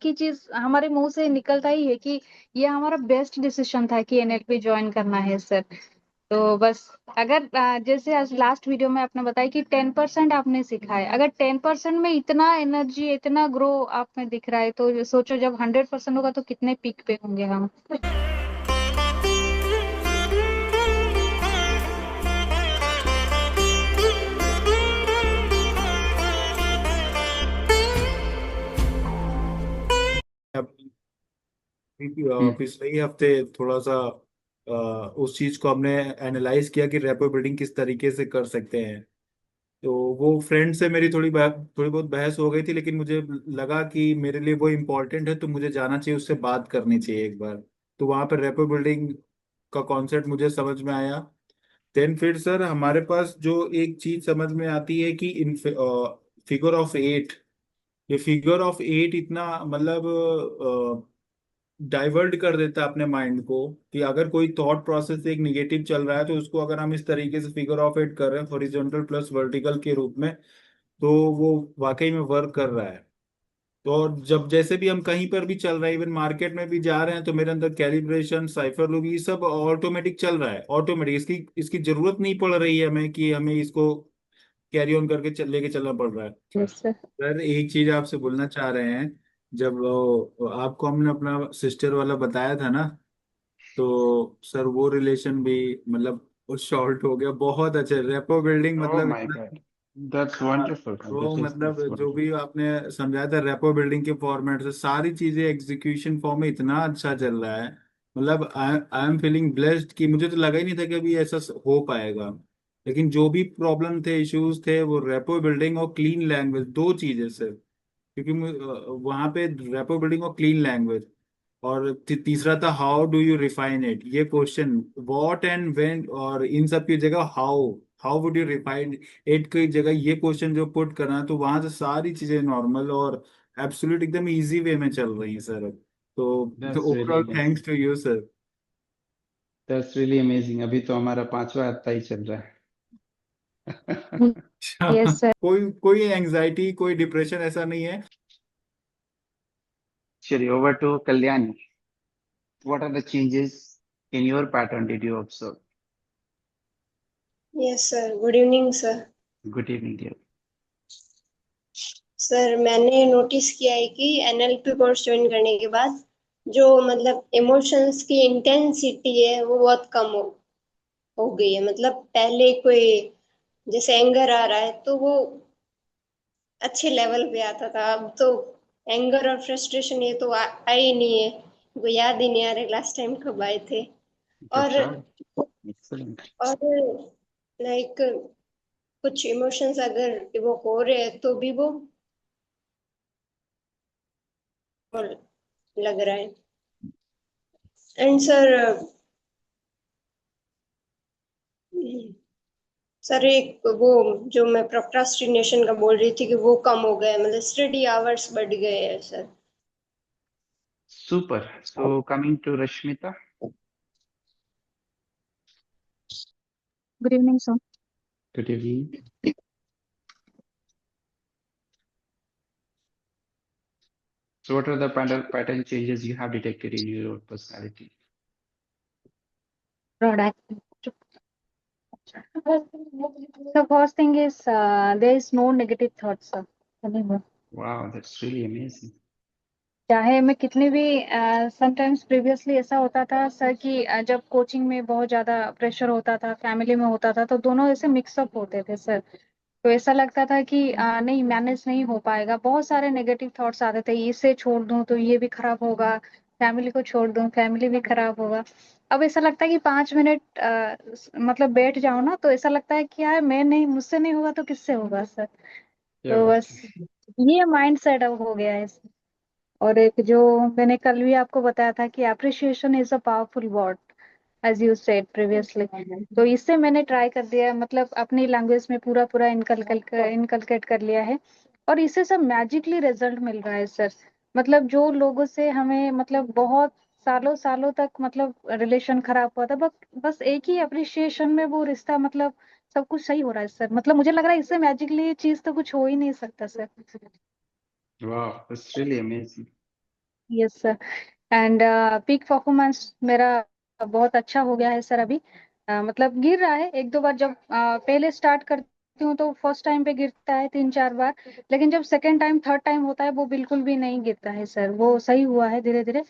ही चीज हमारे मुंह से निकलता ही है कि ये हमारा बेस्ट डिसीजन था कि एनएलपी ज्वाइन करना है सर। तो बस अगर जैसे आज लास्ट वीडियो में आपने बताया कि 10% आपने सीखा है, अगर 10% में इतना एनर्जी इतना ग्रो आप में दिख रहा है, तो सोचो जब 100% होगा तो कितने पीक पे होंगे हम। अब पिछले ही हफ्ते थोड़ा सा उस चीज को हमने एनालाइज किया कि रेपो बिल्डिंग किस तरीके से कर सकते हैं। तो वो फ्रेंड से मेरी थोड़ी बहुत बहस हो गई थी, लेकिन मुझे लगा कि मेरे लिए वो इम्पोर्टेंट है तो मुझे जाना चाहिए, उससे बात करनी चाहिए एक बार। तो वहां पर रेपो बिल्डिंग का कॉन्सेप्ट मुझे समझ में आया। देन फिर सर हमारे पास जो एक चीज समझ में आती है कि इन फिगर ऑफ एट, ये फिगर ऑफ एट इतना मतलब डाइवर्ट कर देता है अपने माइंड को कि अगर कोई थॉट प्रोसेस एक निगेटिव चल रहा है तो उसको अगर हम इस तरीके से फिगर ऑफ एट कर रहे हैं हॉरिजॉन्टल प्लस वर्टिकल के रूप में, तो वो वाकई में वर्क कर रहा है। तो और जब जैसे भी हम कहीं पर भी चल रहे हैं, इवन मार्केट में भी जा रहे हैं, तो मेरे अंदर कैलिब्रेशन साइफर लूप ये सब ऑटोमेटिक चल रहा है, ऑटोमेटिक। इसकी इसकी जरूरत नहीं पड़ रही है हमें कि हमें इसको कैरी ऑन करके लेके चलना पड़ रहा है। Yes sir. सर एक चीज आपसे बोलना चाह रहे हैं। जब आपको हमने अपना सिस्टर वाला बताया था ना, तो सर वो रिलेशन भी मतलब वो शॉर्ट हो गया। बहुत अच्छे रेपो बिल्डिंग Oh मतलब my इतना। God. That's हाँ, wonderful. वो This is मतलब जो wonderful. भी आपने समझाया था रेपो बिल्डिंग के फॉर्मेट से सारी चीजें एग्जीक्यूशन फॉर्म में इतना अच्छा चल रहा है। मतलब आई एम फीलिंग ब्लेस्ड कि मुझे तो लगा ही नहीं था कि अभी ऐसा हो पाएगा। लेकिन जो भी प्रॉब्लम थे इश्यूज थे वो रेपो बिल्डिंग और क्लीन लैंग्वेज दो चीजें सर। क्योंकि वहां पे रेपो बिल्डिंग और क्लीन लैंग्वेज, और तीसरा था how do you refine it, ये क्वेश्चन व्हाट एंड व्हेन, और इन सब की जगह how how would you refine it की जगह ये क्वेश्चन जो पुट करना, तो वहां से सारी चीजें नॉर्मल और एब्सोल्यूट एकदम इजी वे में चल रही हैं सर अब। तो That's really overall amazing. Thanks to you sir. That's really amazing. अभी तो हमारा 5वां हफ्ता ही चल रहा है. Yes sir. कोई कोई एंजाइटी कोई डिप्रेशन ऐसा नहीं है। चलिए, over to Kalyani. What are the changes in your pattern did you observe? Yes sir, good evening sir. Good evening, dear. Sir मैंने नोटिस किया है कि एनएलपी कोर्स ज्वाइन करने के बाद जो मतलब इमोशंस की इंटेंसिटी है वो बहुत कम हो गई है। मतलब पहले कोई जैसे एंगर आ रहा है तो वो अच्छे लेवल पे आता था, अब तो एंगर और फ्रस्ट्रेशन ये तो आए ही नहीं है। वो याद ही नहीं आ रहे लास्ट टाइम कब आए थे। Good और job. Excellent. और लाइक कुछ इमोशंस अगर वो हो रहे हैं तो भी वो लग रहा है। एंड सर, सर एक वो जो मैं प्रोक्रास्टिनेशन का बोल रही थी कि वो कम हो गया है, मतलब स्टडी आवर्स बढ़ गए हैं sir. Super. So coming to Rashmita. Good evening sir. Good evening. So what are the pattern changes you have detected in your personality? Product. The first thing is there is no negative thoughts sir anymore. Wow, that's really amazing. चाहे मैं कितनी भी sometimes previously ऐसा होता था sir कि जब coaching में बहुत ज्यादा प्रेशर होता था, फैमिली में होता था, तो दोनों ऐसे मिक्सअप होते थे सर। तो ऐसा लगता था कि नहीं मैनेज नहीं हो पाएगा, बहुत सारे नेगेटिव थॉट्स आते थे, इसे छोड़ दूं तो ये भी खराब होगा, फैमिली को छोड़ दूं फैमिली भी खराब होगा। अब ऐसा लगता है कि 5 मिनट मतलब बैठ जाओ ना तो ऐसा लगता है कि यार मैं नहीं, मुझसे नहीं होगा तो किससे होगा सर। क्या तो बात बस है. ये माइंड सेट अब हो गया है। और एक जो मैंने कल भी आपको बताया था कि appreciation is a powerful word as you said previously, तो इससे मैंने ट्राई कर दिया, मतलब अपनी लैंग्वेज में पूरा पूरा इनकलकेट कर लिया है। और इससे सब मैजिकली रिजल्ट मिल रहा है सर। मतलब जो लोगों से हमें मतलब बहुत सालों सालों तक मतलब रिलेशन खराब हुआ था, बस बस एक ही अप्रिशिएशन में वो रिश्ता मतलब सब कुछ सही हो रहा है सर। मतलब मुझे लग रहा है इससे मैजिकली चीज तो कुछ हो ही नहीं सकता sir. Wow, that's really amazing. Yes sir. And peak performance मेरा बहुत अच्छा हो गया है सर अभी। मतलब गिर रहा है एक दो बार, जब पहले स्टार्ट करती हूँ तो फर्स्ट टाइम पे गिरता है 3 4 बार, लेकिन जब सेकंड टाइम थर्ड टाइम होता है वो बिल्कुल भी नहीं गिरता है सर, वो सही हुआ है धीरे धीरे।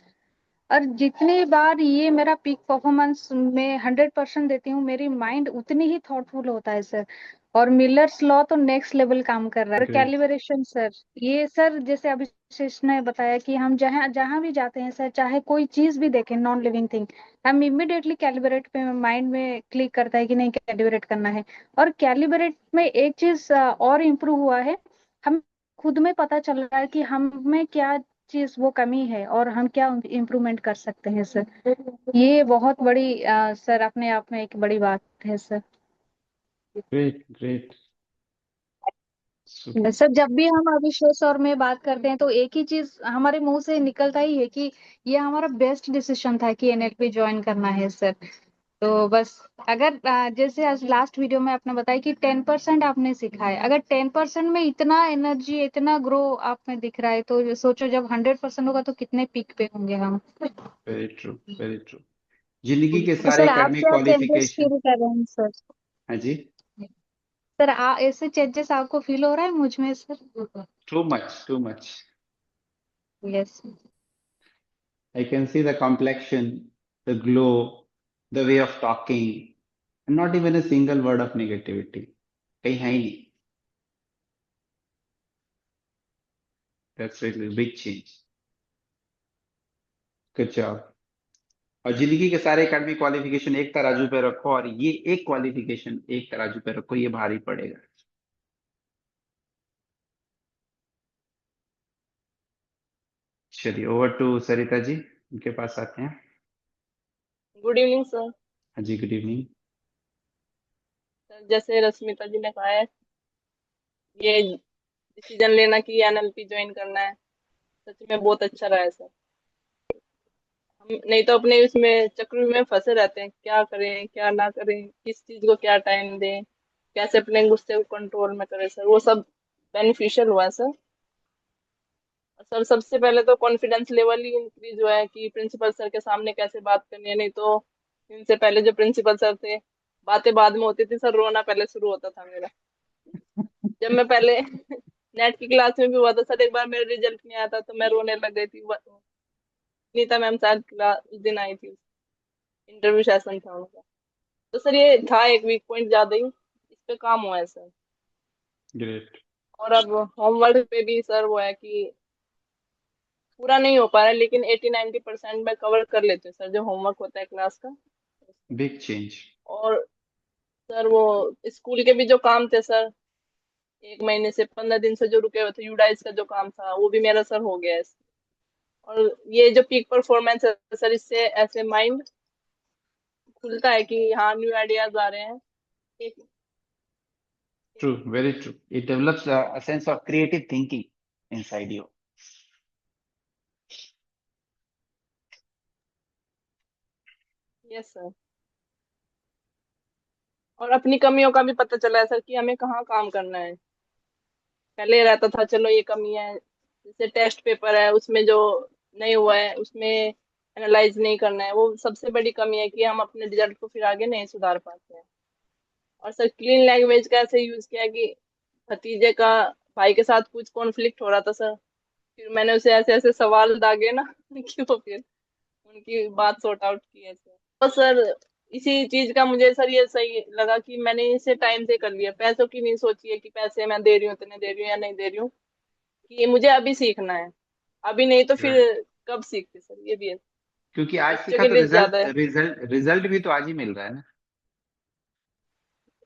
और जितनी बार ये मेरा पीक परफॉर्मेंस में 100% देती हूँ, मेरी माइंड उतनी ही थॉटफुल होता है सर। और मिलर्स लॉ तो नेक्स्ट लेवल काम कर रहा है। और ग्रेट। कैलिब्रेशन सर, ये सर जैसे अभिषेक ने बताया कि हम जहाँ जहाँ भी जाते हैं सर, चाहे कोई चीज भी देखें नॉन लिविंग थिंग, हम इमिडिएटली कैलिब्रेट पे माइंड में क्लिक करता है कि नहीं कैलिब्रेट करना है। और कैलिब्रेट में एक चीज और इम्प्रूव हुआ है, हम खुद में पता चल रहा है कि हम में क्या चीज वो कमी है और हम क्या इम्प्रूवमेंट कर सकते हैं सर। ये बहुत बड़ी सर अपने आप में एक बड़ी बात है sir. Great great. Super. Sir जब भी हम अविश्वास और में बात करते हैं तो एक ही चीज हमारे मुंह से निकलता ही है कि ये हमारा बेस्ट डिसीजन था कि एनएलपी ज्वाइन करना है सर। तो बस, अगर जैसे आज लास्ट वीडियो में आपने बताया कि 10% आपने सीखा है, अगर 10% में इतना एनर्जी इतना ग्रो आप में दिख रहा है, तो सोचो जब 100% होगा तो कितने पीक पे होंगे हम। Very true very true. जिंदगी के तो सारे सर आप एकेडमिक क्या चेंजेस क्वालिफिकेशन। फील कर रहे हैं सर? हाँ जी। सर ऐसे चेंजेस आपको फील हो रहा है मुझ में sir? Too much too much. Yes. I can see the complexion, the glow, the way of talking, and not even a single word of negativity. कहीं है ही नहीं. That's really a big change. Good job. और जिंदगी के सारे academic qualification एक तराजू पे रखो और ये एक क्वालिफिकेशन एक तराजू पे रखो, ये भारी पड़ेगा. चलिए ओवर टू सरिता जी, उनके पास आते हैं. Good evening sir. हाँ जी, गुड इवनिंग. सर जैसे रश्मिता जी ने कहा है, ये डिसीजन लेना कि एनएलपी ज्वाइन करना है, सच में बहुत अच्छा रहा है सर। हम नहीं तो अपने इसमें चक्र में फंसे रहते हैं, क्या करें क्या ना करें, किस चीज को क्या टाइम दें, कैसे अपने गुस्से को कंट्रोल में करें सर, वो सब बेनिफिशियल हुआ है सर। और सर सबसे पहले तो कॉन्फिडेंस लेवल ही इंक्रीज हुआ है कि प्रिंसिपल सर के सामने कैसे बात करनी है। नहीं तो इनसे पहले जो प्रिंसिपल सर थे, बातें बाद में होती थी सर, रोना पहले शुरू होता था मेरा। जब मैं पहले नेट की क्लास में भी हुआ था सर, एक बार मेरा रिजल्ट नहीं आया था तो मैं रोने लग गई थी। नीता मैम शायद क्लास उस दिन आई थी, इंटरव्यू सेशन था उनका। तो सर ये था एक वीक पॉइंट ज्यादा ही, इस पे काम हुआ है सर। ग्रेट. और अब होमवर्क पे भी सर वो है कि पूरा नहीं हो पा रहा है, लेकिन 80-90% मैं कवर कर लेती हूँ सर, जो होमवर्क होता है क्लास का। Big change. और सर वो स्कूल के भी जो काम थे सर, 1 महीने से 15 दिन से जो रुके हुए थे, यूडाइस का जो काम था वो भी मेरा सर हो गया है। और ये जो पीक परफॉर्मेंस है सर, इससे ऐसे माइंड खुलता है कि हाँ न्यू आइडियाज आ रहे हैं। एक True, very true. It develops a sense of creative thinking inside you. Yes sir. और अपनी कमियों का भी पता चला है सर कि हमें कहाँ काम करना है। पहले रहता था चलो ये कमी है, जैसे टेस्ट पेपर है उसमें जो नहीं हुआ है उसमें एनालाइज नहीं करना है, वो सबसे बड़ी कमी है कि हम अपने रिजल्ट को फिर आगे नहीं सुधार पाते हैं। और सर क्लीन लैंग्वेज का ऐसे यूज किया कि भतीजे का भाई के साथ कुछ कॉन्फ्लिक्ट हो रहा था सर, फिर मैंने उसे ऐसे ऐसे सवाल दागे ना कि वो फिर उनकी बात सॉर्ट आउट की है सर। तो सर इसी चीज का मुझे सर ये सही लगा कि मैंने इसे टाइम से कर लिया, पैसों की नहीं सोची है कि पैसे मैं दे रही हूँ इतने दे रही हूँ या नहीं दे रही हूँ, कि ये मुझे अभी सीखना है, अभी नहीं तो Right. फिर कब सीखते सर, ये भी है। क्योंकि आज बच्चों सीखा की तो रिस्क ज्यादा रिजल्ट है। रिजल्ट रिजल्ट भी तो आज ही मिल रहा है ना.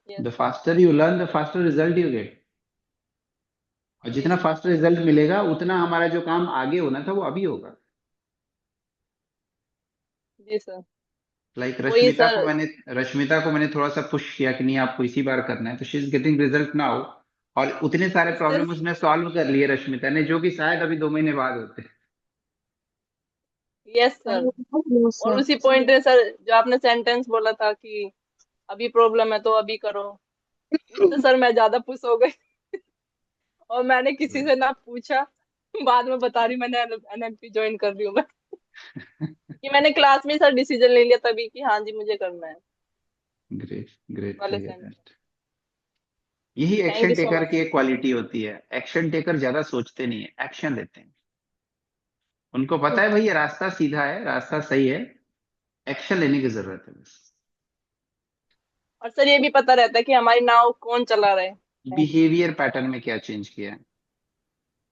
Yes The faster you learn, the faster result you get. और जी जितना सर। फास्टर रिजल्ट मिलेगा उतना हमारा जो काम आगे होना था वो अभी होगा. जी सर। लाइक वही सर। रश्मिता को मैंने थोड़ा सा पुश किया कि नहीं आपको इसी बार करना है, तो she is getting result now. और उतने सारे सर प्रॉब्लम उसने सॉल्व कर लिए रश्मिता ने, जो कि शायद अभी 2 महीने बाद होते. Yes sir. और सर उसी पॉइंट पे सर जो आपने सेंटेंस बोला था कि अभी प्रॉब्लम है तो अभी करो, उससे सर मैं ज्यादा पुश हो गई और मैंने किसी से ना पूछा, बाद में बता रही मैंने एनएलपी ज्वाइन कर रही हूँ मैं। कि मैंने क्लास में सर डिसीजन ले लिया तभी कि हाँ जी मुझे करना है ग्रेट, ग्रेट टू वाले हियर सेंस। दैट। यही thank action you so taker much की सर। एक क्वालिटी होती है। एक्शन टेकर ज्यादा सोचते नहीं है, एक्शन लेते हैं। उनको पता है भाई ये रास्ता सीधा है, रास्ता सही है, एक्शन लेने की जरूरत है बस। और सर ये भी पता रहता है कि हमारी नाव कौन चला रहा है। बिहेवियर पैटर्न में क्या चेंज किया है?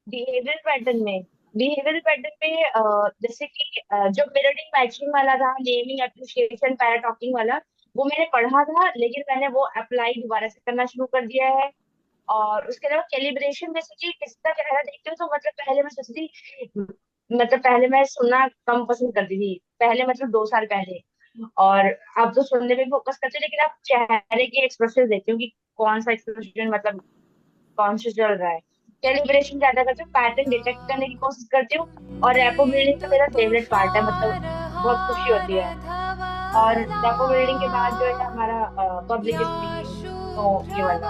बिहेवियरल पैटर्न में जैसे कि जो मिररिंग मैचिंग वाला था, नेमिंग एप्रिशिएशन पैरा टॉकिंग वाला, वो मैंने पढ़ा था लेकिन मैंने वो अप्लाई दोबारा से करना शुरू कर दिया है। और उसके अलावा कैलिब्रेशन, जैसे कि किसी का चेहरा देखते हो तो मतलब पहले मैं सोचती थी, मतलब पहले मैं सुनना कम पसंद करती थी, पहले मतलब 2 साल पहले। और अब तो सुनने पे फोकस करती हूँ, लेकिन अब चेहरे के एक्सप्रेशन देखती हूँ कि कौन सा एक्सप्रेशन मतलब कौन सा चल रहा है। कैलिब्रेशन ज्यादा करती हूँ, पैटर्न डिटेक्ट करने की कोशिश करती हूँ। और रेपो बिल्डिंग तो मेरा फेवरेट पार्ट है, मतलब बहुत खुशी होती है। और रेपो बिल्डिंग के बाद जो है हमारा पब्लिक स्पीकिंग, तो ये वाला।